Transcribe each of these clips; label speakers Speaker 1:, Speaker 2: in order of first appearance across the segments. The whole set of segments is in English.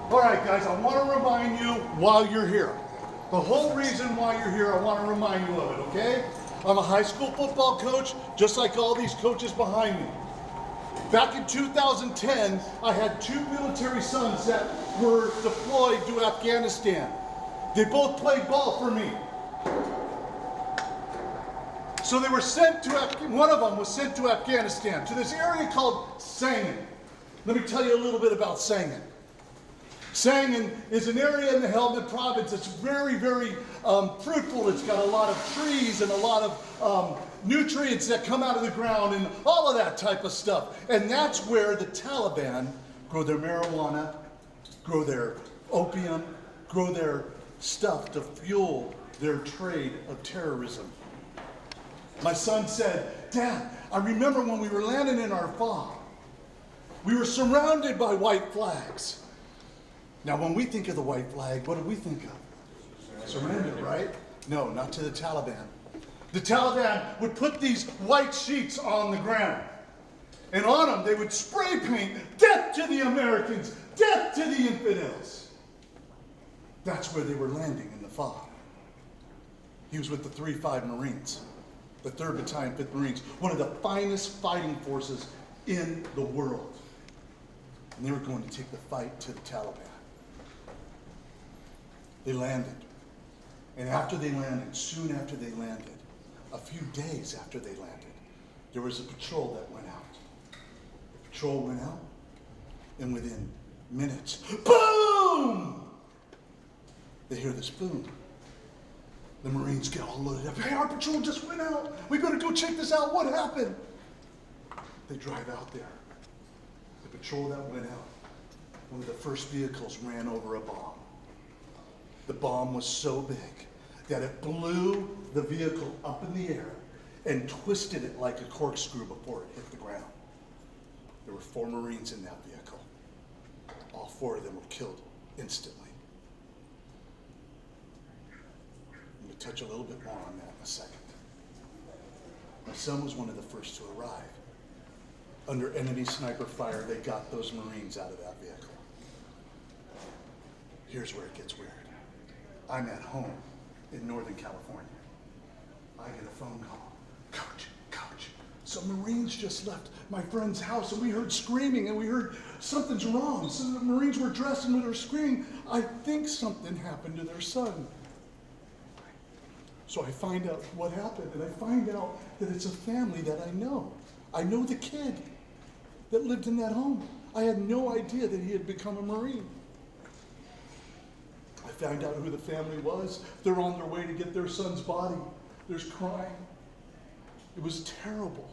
Speaker 1: All right, guys, I want to remind you while you're here. The whole reason why you're here, I want to remind you of it, okay? I'm a high school football coach, just like all these coaches behind me. Back in 2010, I had 2 military sons that were deployed to Afghanistan. They both played ball for me. So they were sent to, one of them was sent to Afghanistan, to this area called Sangin. Let me tell you a little bit about Sangin. Sangin is an area in the Helmand province that's very, very fruitful. It's got a lot of trees and a lot of nutrients that come out of the ground and all of that type of stuff. And that's where the Taliban grow their marijuana, grow their opium, grow their stuff to fuel their trade of terrorism. My son said, "Dad, I remember when we were landing in our FOB, we were surrounded by white flags." Now, when we think of the white flag, what do we think of? Surrender, right? No, not to the Taliban. The Taliban would put these white sheets on the ground. And on them, they would spray paint, "Death to the Americans! Death to the infidels!" That's where they were landing in the FOB. He was with the 3-5 Marines, the 3rd Battalion, 5th Marines, one of the finest fighting forces in the world. And they were going to take the fight to the Taliban. They landed. And after they landed, soon after they landed, a few days after they landed, there was a patrol that went out. The patrol went out, and within minutes, boom! They hear this boom. The Marines get all loaded up. "Hey, our patrol just went out. We better go check this out. What happened?" They drive out there. The patrol that went out, one of the first vehicles ran over a bomb. The bomb was so big that it blew the vehicle up in the air and twisted it like a corkscrew before it hit the ground. There were 4 Marines in that vehicle. All 4 of them were killed instantly. I'm going to touch a little bit more on that in a second. My son was one of the first to arrive. Under enemy sniper fire, they got those Marines out of that vehicle. Here's where it gets weird. I'm at home in Northern California. I get a phone call. Coach, some Marines just left my friend's house and we heard screaming and we heard something's wrong. So the Marines were dressed and they were screaming. I think something happened to their son. So I find out what happened, and I find out that it's a family that I know. I know the kid that lived in that home. I had no idea that he had become a Marine. I found out who the family was. They're on their way to get their son's body. There's crying. It was terrible.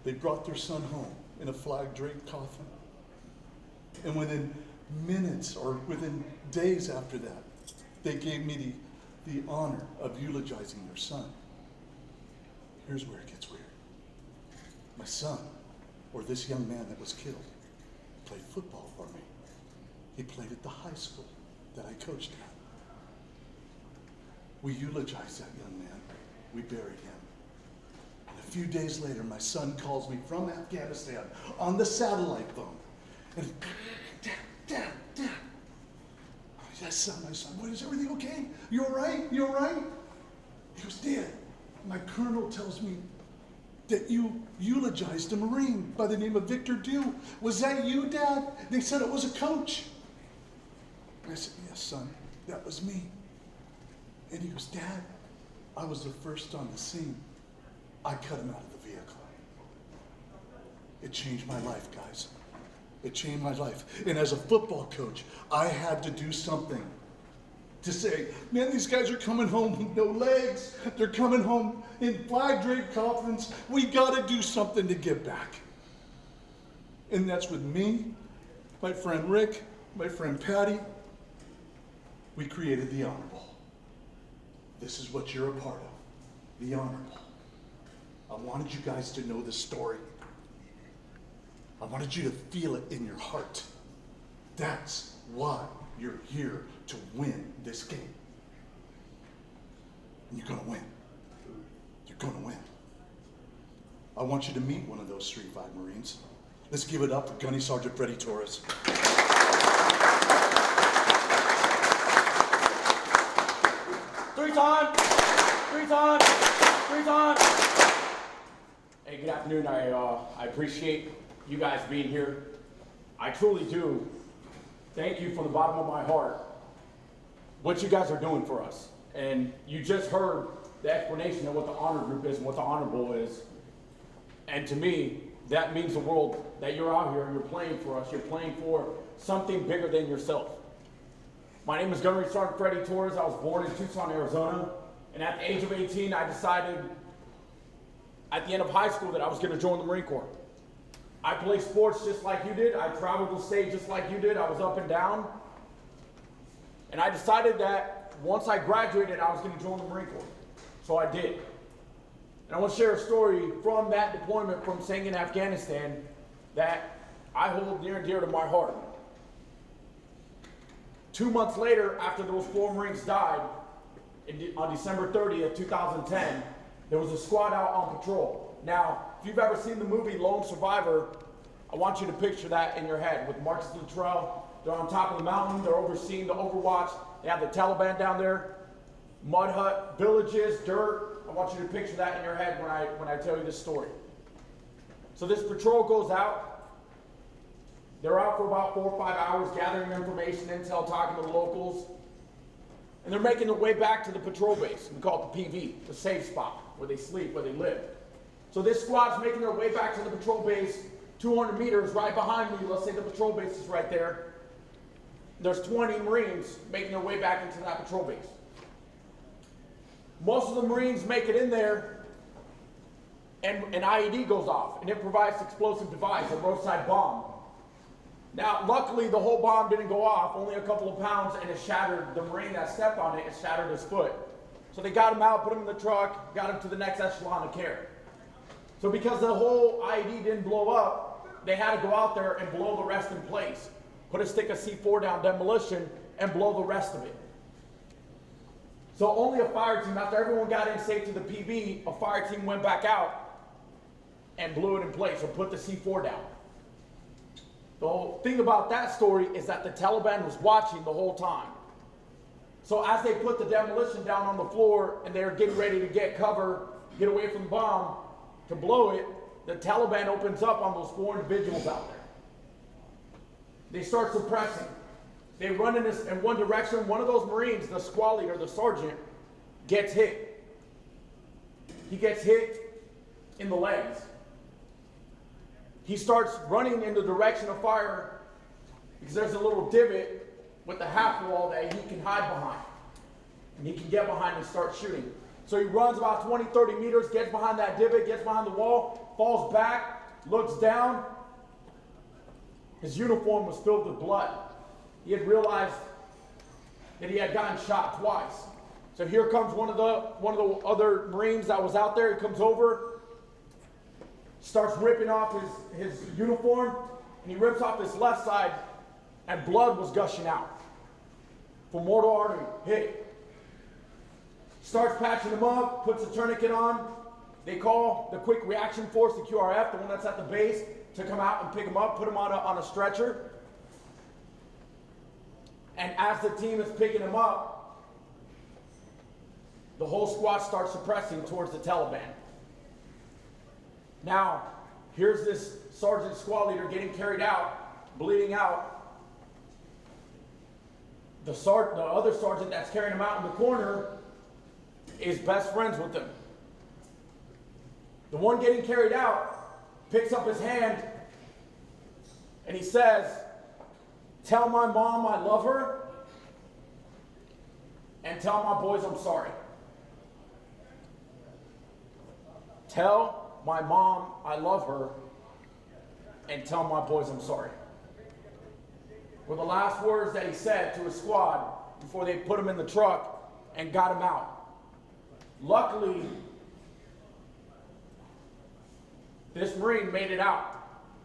Speaker 1: They brought their son home in a flag-draped coffin. And within minutes or within days after that, they gave me the honor of eulogizing their son. Here's where it gets weird. My son, or this young man that was killed, played football for me. He played at the high school that I coached at. We eulogized that young man. We buried him. And a few days later, my son calls me from Afghanistan on the satellite phone. And, Dad. Yes, son, my son. What, is everything okay? You all right? You all right? He goes, "Dad, my colonel tells me that you eulogized a Marine by the name of Victor Dew. Was that you, Dad?" They said it was a coach. And I said, "Yes, son, that was me." And he goes, "Dad, I was the first on the scene. I cut him out of the vehicle." It changed my life, guys. It changed my life. And as a football coach, I had to do something to say, man, these guys are coming home with no legs. They're coming home in flag-draped coffins. We got to do something to give back. And that's with me, my friend Rick, my friend Patty. We created the Honor Bowl. This is what you're a part of, the Honor Bowl. I wanted you guys to know the story. I wanted you to feel it in your heart. That's why you're here, to win this game. And you're going to win. You're going to win. I want you to meet one of those 3-5 Marines. Let's give it up for Gunny Sergeant Freddie Torres.
Speaker 2: time. Three time. Three time. Hey, good afternoon. I appreciate you guys being here. I truly do. Thank you from the bottom of my heart. What you guys are doing for us. And you just heard the explanation of what the honor group is and what the honor bowl is. And to me, that means the world that you're out here and you're playing for us. You're playing for something bigger than yourself. My name is Gunnery Sergeant Freddie Torres. I was born in Tucson, Arizona. And at the age of 18, I decided at the end of high school that I was going to join the Marine Corps. I played sports just like you did. I traveled the state just like you did. I was up and down. And I decided that once I graduated, I was going to join the Marine Corps. So I did. And I want to share a story from that deployment from Sangin, Afghanistan that I hold near and dear to my heart. 2 months later, after those 4 Marines died, on December 30th, 2010, there was a squad out on patrol. Now, if you've ever seen the movie Lone Survivor, I want you to picture that in your head with Marcus Luttrell. They're on top of the mountain. They're overseeing the Overwatch. They have the Taliban down there, mud hut, villages, dirt. I want you to picture that in your head when I tell you this story. So this patrol goes out. They're out for about 4 or 5 hours gathering information, intel, talking to the locals. And they're making their way back to the patrol base. We call it the PV, the safe spot, where they sleep, where they live. So this squad's making their way back to the patrol base, 200 meters right behind me. Let's say the patrol base is right there. There's 20 Marines making their way back into that patrol base. Most of the Marines make it in there, and an IED goes off, an improvised explosive device, a roadside bomb. Now, luckily, the whole bomb didn't go off, only a couple of pounds, and it shattered the Marine that stepped on it. It shattered his foot. So they got him out, put him in the truck, got him to the next echelon of care. So because the whole IED didn't blow up, they had to go out there and blow the rest in place. Put a stick of C4 down demolition and blow the rest of it. So only a fire team, after everyone got in safe to the PB, a fire team went back out and blew it in place, or put the C4 down. The whole thing about that story is that the Taliban was watching the whole time. So as they put the demolition down on the floor and they're getting ready to get cover, get away from the bomb, to blow it, the Taliban opens up on those 4 individuals out there. They start suppressing. They run in one direction. One of those Marines, the squad leader, the sergeant, gets hit. He gets hit in the legs. He starts running in the direction of fire because there's a little divot with the half wall that he can hide behind. And he can get behind and start shooting. So he runs about 20, 30 meters, gets behind that divot, gets behind the wall, falls back, looks down. His uniform was filled with blood. He had realized that he had gotten shot twice. So here comes one of the other Marines that was out there. He comes over, starts ripping off his uniform, and he rips off his left side, and blood was gushing out from mortal artery hit. Starts patching him up, puts a tourniquet on. They call the quick reaction force, the QRF, the one that's at the base, to come out and pick him up, put him on a stretcher. And as the team is picking him up, the whole squad starts suppressing towards the Taliban. Now, here's this sergeant squad leader getting carried out, bleeding out. The other sergeant that's carrying him out in the corner is best friends with them. The one getting carried out picks up his hand and he says, "Tell my mom I love her and tell my boys I'm sorry." Tell my mom I love her and tell my boys I'm sorry were the last words that he said to his squad before they put him in the truck and got him out. Luckily, this Marine made it out.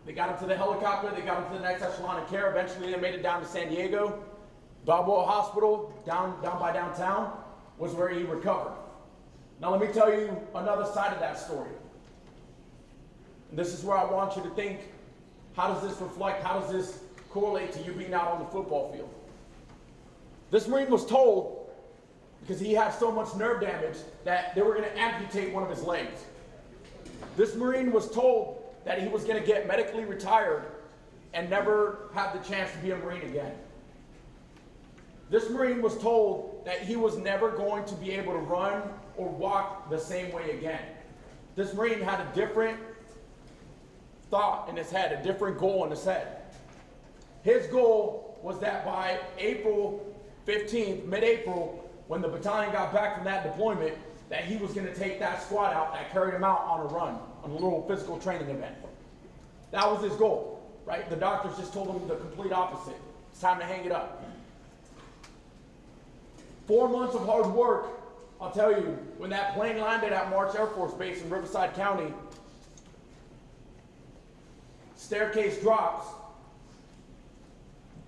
Speaker 2: They got him to the helicopter, they got him to the next echelon of care. Eventually they made it down to San Diego. Balboa Hospital, down by downtown, was where he recovered. Now let me tell you another side of that story. And this is where I want you to think, how does this reflect, how does this correlate to you being out on the football field? This Marine was told because he had so much nerve damage that they were going to amputate one of his legs. This Marine was told that he was going to get medically retired and never have the chance to be a Marine again. This Marine was told that he was never going to be able to run or walk the same way again. This Marine had a different thought in his head, a different goal in his head. His goal was that by April 15th, mid-April, when the battalion got back from that deployment, that he was going to take that squad out that carried him out on a run, on a little physical training event. That was his goal, right? The doctors just told him the complete opposite. It's time to hang it up. 4 months of hard work, I'll tell you, when that plane landed at March Air Force Base in Riverside County, staircase drops.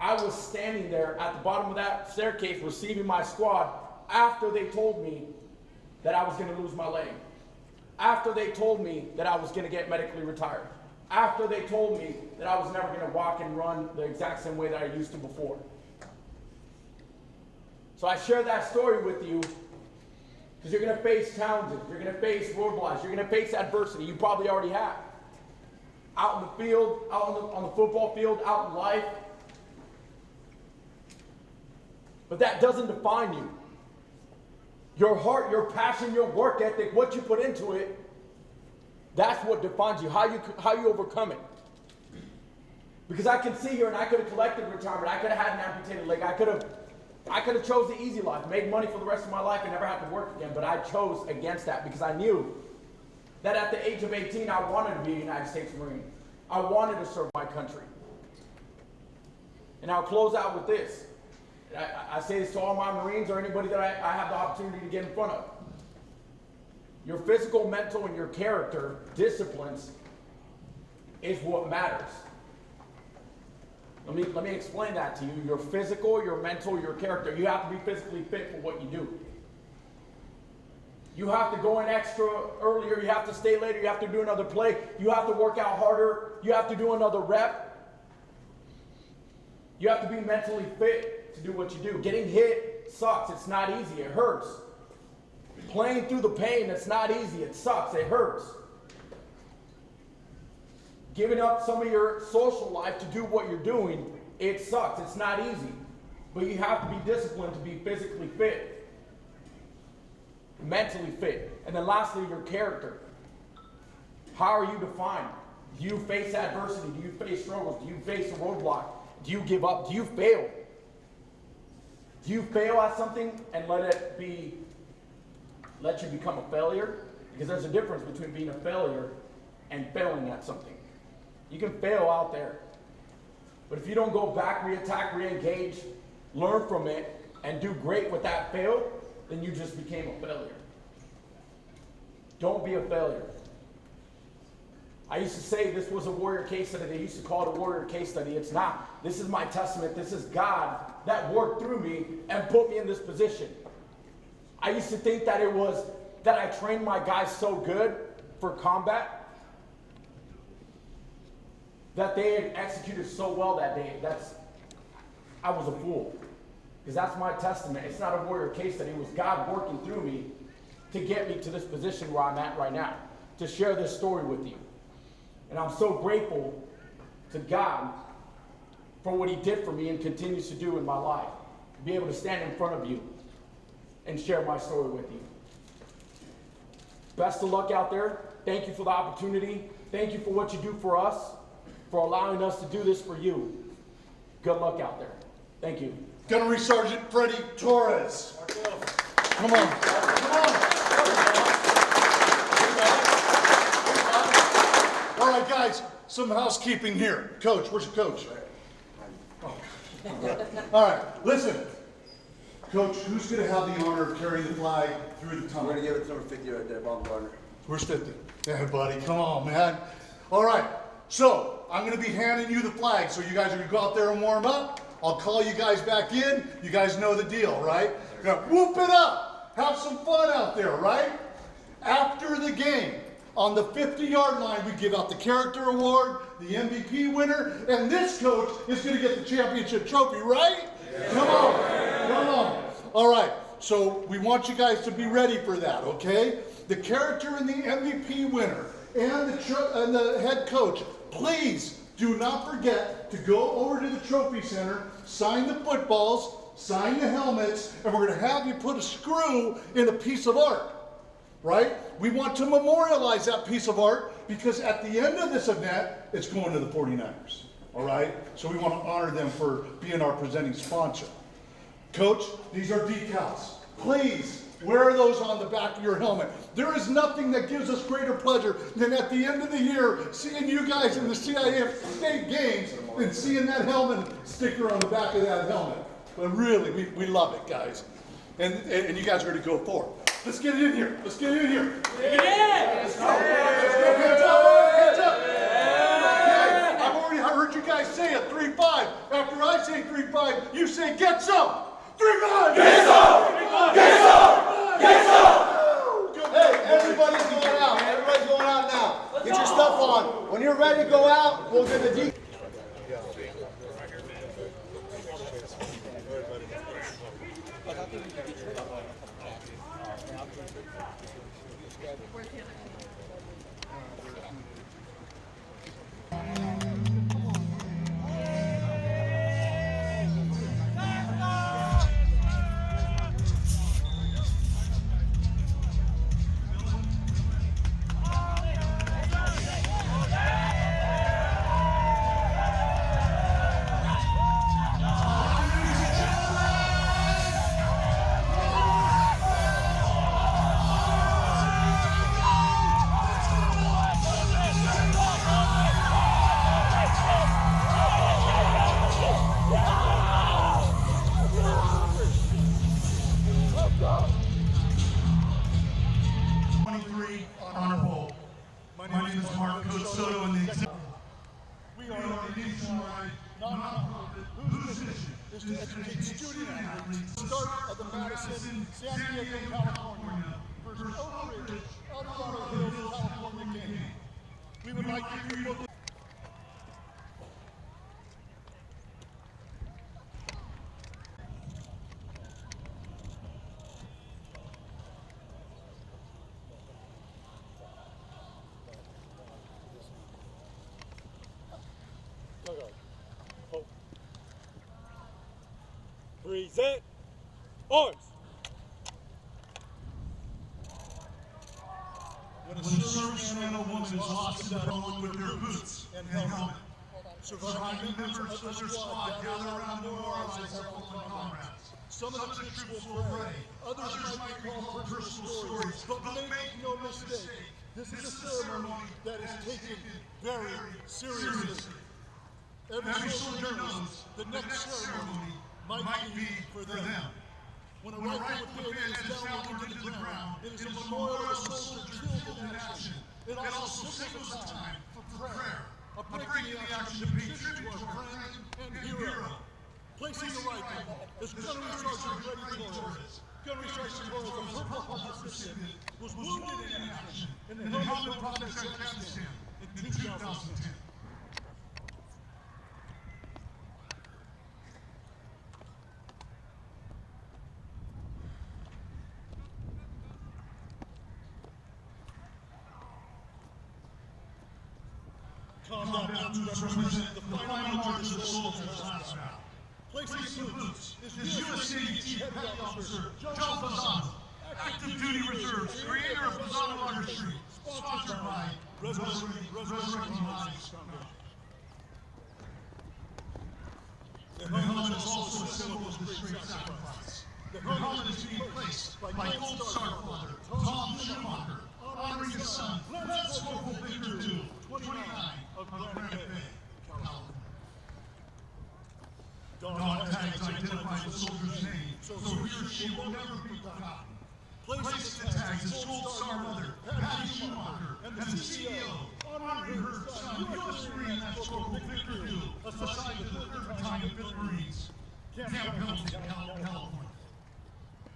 Speaker 2: I was standing there at the bottom of that staircase receiving my squad after they told me that I was going to lose my leg. After they told me that I was going to get medically retired. After they told me that I was never going to walk and run the exact same way that I used to before. So I share that story with you because you're going to face challenges. You're going to face roadblocks. You're going to face adversity. You probably already have. Out in the field, out on the football field, out in life. But that doesn't define you. Your heart, your passion, your work ethic, what you put into it, that's what defines you, how you overcome it. Because I can sit here and I could have collected retirement, I could have had an amputated leg, I could have chose the easy life, made money for the rest of my life and never have to work again, but I chose against that because I knew that at the age of 18 I wanted to be a United States Marine. I wanted to serve my country. And I'll close out with this. I say this to all my Marines or anybody that I have the opportunity to get in front of. Your physical, mental, and your character disciplines is what matters. Let me explain that to you. Your physical, your mental, your character. You have to be physically fit for what you do. You have to go in extra earlier. You have to stay later. You have to do another play. You have to work out harder. You have to do another rep. You have to be mentally fit to do what you do. Getting hit sucks. It's not easy. It hurts. Playing through the pain, it's not easy. It sucks. It hurts. Giving up some of your social life to do what you're doing, it sucks. It's not easy. But you have to be disciplined to be physically fit, mentally fit. And then lastly, your character. How are you defined? Do you face adversity? Do you face struggles? Do you face a roadblock? Do you give up? Do you fail? Do you fail at something and let you become a failure? Because there's a difference between being a failure and failing at something. You can fail out there. But if you don't go back, re-attack, re-engage, learn from it, and do great with that fail, then you just became a failure. Don't be a failure. I used to say this was a warrior case study. They used to call it a warrior case study. It's not. This is my testament. This is God that worked through me and put me in this position. I used to think that it was that I trained my guys so good for combat that they had executed so well that day. I was a fool. Because that's my testament. It's not a warrior case study. It was God working through me to get me to this position where I'm at right now, to share this story with you. And I'm so grateful to God for what he did for me and continues to do in my life. To be able to stand in front of you and share my story with you. Best of luck out there. Thank you for the opportunity. Thank you for what you do for us, for allowing us to do this for you. Good luck out there. Thank you.
Speaker 1: Gunnery Sergeant Freddie Torres. Come on. Come on. All right, guys, some housekeeping here. Coach, where's your coach? Oh. All right, listen. Coach, who's going to have the honor of carrying the flag through the tunnel?
Speaker 3: We're going to give it to number 50 right there, Bob Gardner.
Speaker 1: Where's 50? Yeah, buddy, come on, man. All right, so I'm going to be handing you the flag, so you guys are going to go out there and warm up. I'll call you guys back in. You guys know the deal, right? You're going to whoop it up. Have some fun out there, right? After the game, on the 50-yard line, we give out the character award, the MVP winner, and this coach is going to get the championship trophy, right? Yeah. Come on. Come on. All right. So we want you guys to be ready for that, okay? The character and the MVP winner and the head coach, please do not forget to go over to the trophy center, sign the footballs, sign the helmets, and we're going to have you put a screw in a piece of art, right? We want to memorialize that piece of art because at the end of this event, it's going to the 49ers, all right? So we want to honor them for being our presenting sponsor. Coach, these are decals. Please wear those on the back of your helmet. There is nothing that gives us greater pleasure than at the end of the year seeing you guys in the CIF state games and seeing that helmet sticker on the back of that helmet. But really, we love it, guys. And you guys are going to go forward. Let's get it in here. Let's get it in here.
Speaker 4: Yeah!
Speaker 1: Let's go. Hands up. Hands up. Okay. I've already heard you guys say it. 3-5. After I say 3-5, you say get some. 3-5.
Speaker 4: Get some! Get some! Get some!
Speaker 3: Hey, everybody's going out. Everybody's going out now. Get your stuff on. When you're ready to go out, we'll get the decal.
Speaker 1: Honor Bowl. My name is Mark Coach Soto, and we are a nationwide nonprofit whose mission is to educate student athletes. Start of the Madison, San Diego, California versus Oak Ridge, El Dorado Hills, California game. We would like to hear you.
Speaker 4: Present arms.
Speaker 1: When a serviceman or woman is lost in battle with their boots and helmet, surviving members of the squad gather around to memorialize their fallen comrades. Some of the troops will pray, others might recall personal stories, but make no mistake, this is a ceremony that is taken very seriously. Every soldier knows the next ceremony might be for them. When a rifle with bayonet is downward into the ground, it is a memorial of a soldier killed in action. It also signals a time for prayer, a break in the action to pay tribute to our friend and hero. Placing the rifle is Gunnery Sergeant Reddy Torres. Gunnery Sergeant Torres, a Purple Heart recipient, was wounded in action in the Helmand Province, Afghanistan in 2010. Combat boots represent the final march of the soldier's last round. Placing boots is USAG Head Officer Joe Fasano, Active Duty Reserves, creator of Fasano Water Street, sponsored by Resurrecting Lives Foundation. The helmet is also a symbol of this great sacrifice. The helmet is being placed by Gold Star Father Tom Schumacher, honoring his son, Lance Corporal Victor 29 of Granite Bay, California. Dog tags identify the soldier's name, so he or she will never be forgotten. Place the tags as Gold Star Mother, Patty Schumacher, and the CEO, honoring her son, U.S. Marine Lance Corporal Victor 2, assigned to the 3rd Battalion of 5th Marines, Camp Pendleton, California.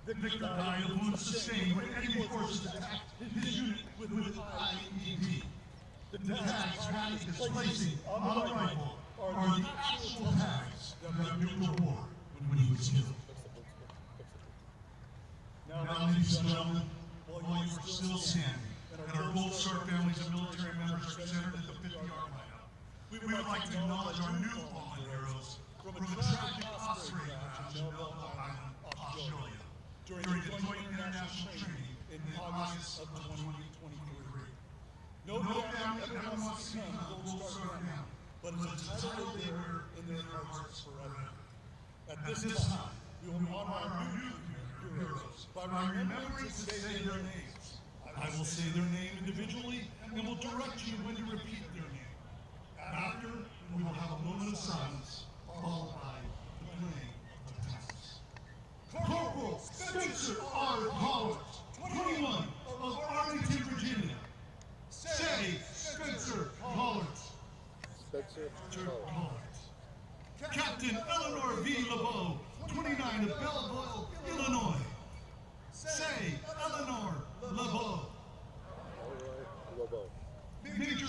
Speaker 1: Victor died of wounds sustained when enemy forces attacked his unit with IED. The tags Patty is placing on the rifle are the actual tags that Victor wore when he was killed. Now, ladies and gentlemen, while you are still standing, and our Gold Star families and military members are centered at the 50-yard line, we would like to acknowledge our new fallen heroes from a tragic Australia crash in Melbourne Island, Australia, during the Joint International Treaty in August of 2023. No family ever wants to become a Gold Star family, but it's a title they wear in their hearts forever. At this time, we will honor our new heroes by remembering to say their names. I will say their name individually and will direct you when to repeat their name. After, we will have a moment of silence, followed by the playing of tassels. Corporal Spencer R. Collins, 21, of Arlington, Virginia. Say Spencer Collins.
Speaker 3: Spencer
Speaker 1: Collins. Captain Eleanor V. LeBeau, 29, of Belleville, Illinois. Say Eleanor LeBeau. Major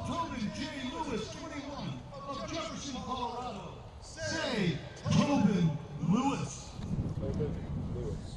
Speaker 1: Tobin J. Lewis, 21, of Jefferson, Colorado. Say Tobin Lewis.
Speaker 3: Tobin Lewis.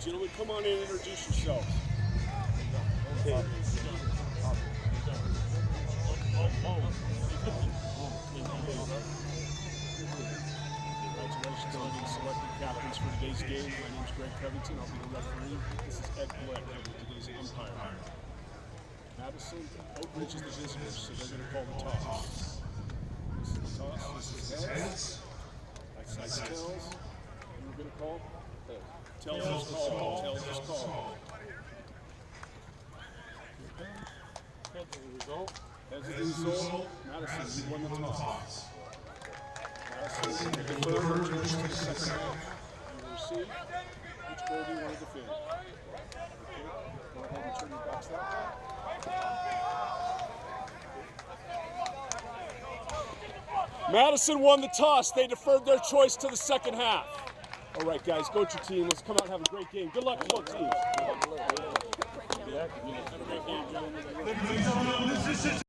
Speaker 5: Gentlemen, come on in and introduce yourselves.
Speaker 3: Okay.
Speaker 5: Congratulations on being selected captains for today's game. My name is Greg Covington. I'll be the referee. This is Ed Black, today's umpire. Madison, Oak Ridge is the visitors, so they're going to call the toss. This is the toss. This is heads. Tails is called. Tails is called. Heads the result. Heads the result. Madison, you won the toss. Madison, the third, to the second half. You will receive. Which goal do you want to defend? Okay. Go ahead and turn your backs that way. Madison won the toss. They deferred their choice to the second half. All right, guys, go to your team. Let's come out and have a great game. Good luck to both teams. Have a great game, gentlemen.